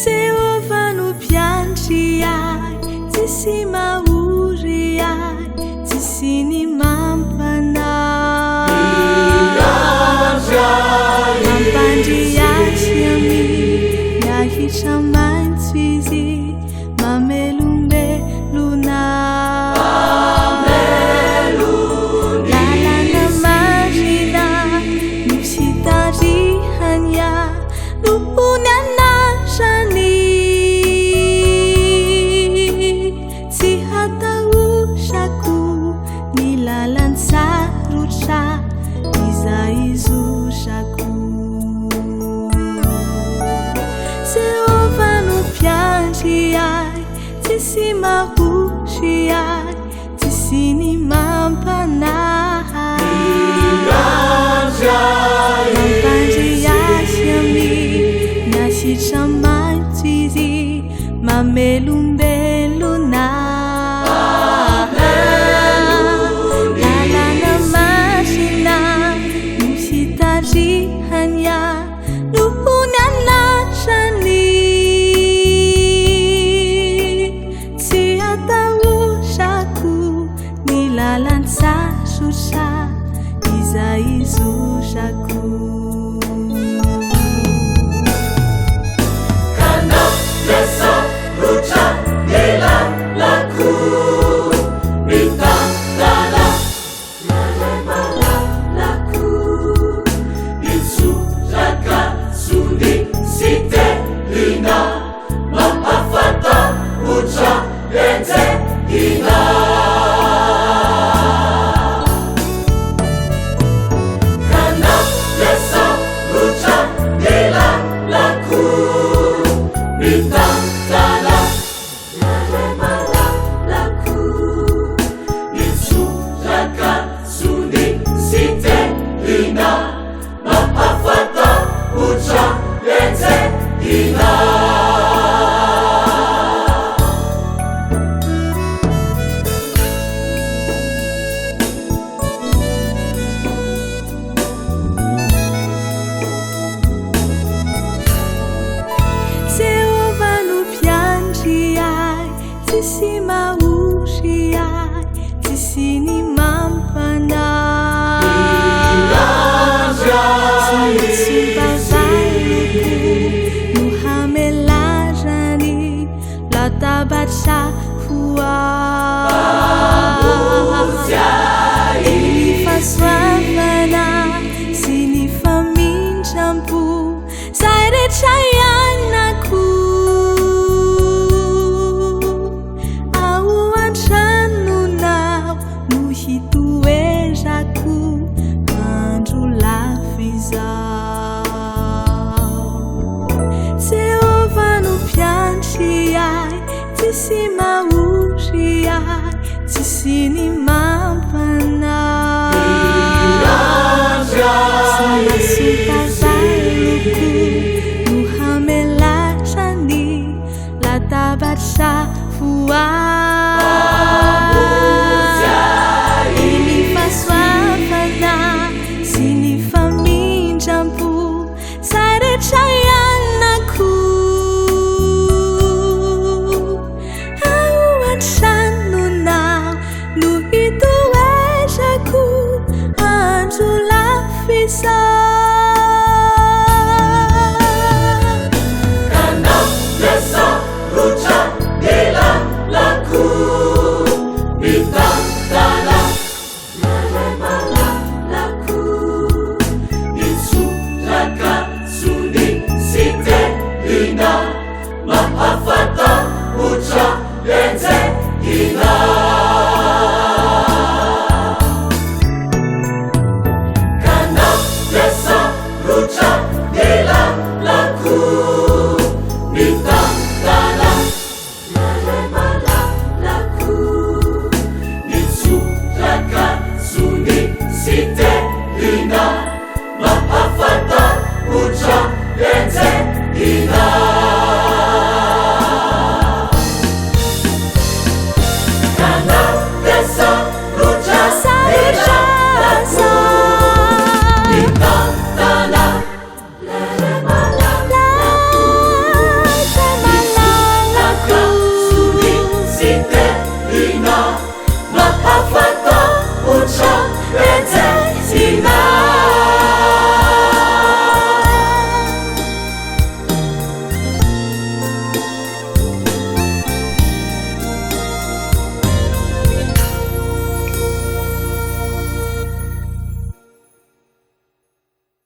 Jehovah no piantry ahy, tsisy mahory ahy, tsisy ny mampandry azy amin'ny ahitra maitso izy mamelombelona lalana marina no fitarihany ahy lompony anasany tsy hatahorako ny lalan-tsarotra izay izosako. Jehovah no piantry ahy, tsisy mahory ahy, tsisy ny mampanahy mampandry azy amin'ny ahitra maitso izy mamelombelona lalana marina no fitarihany ahy lompony anasany tsy hatahorako ny lalan-tsarotra izay izosako. Tsisy mahory ahy, tsisy ny mampanahy tsy bavako no hamelarany latabatra ho ahy ny fahasoavana sy ny famindrampo zay rehetra ianako Jehovah no piantry ahy, tsisy mahory ahy, tsisy ny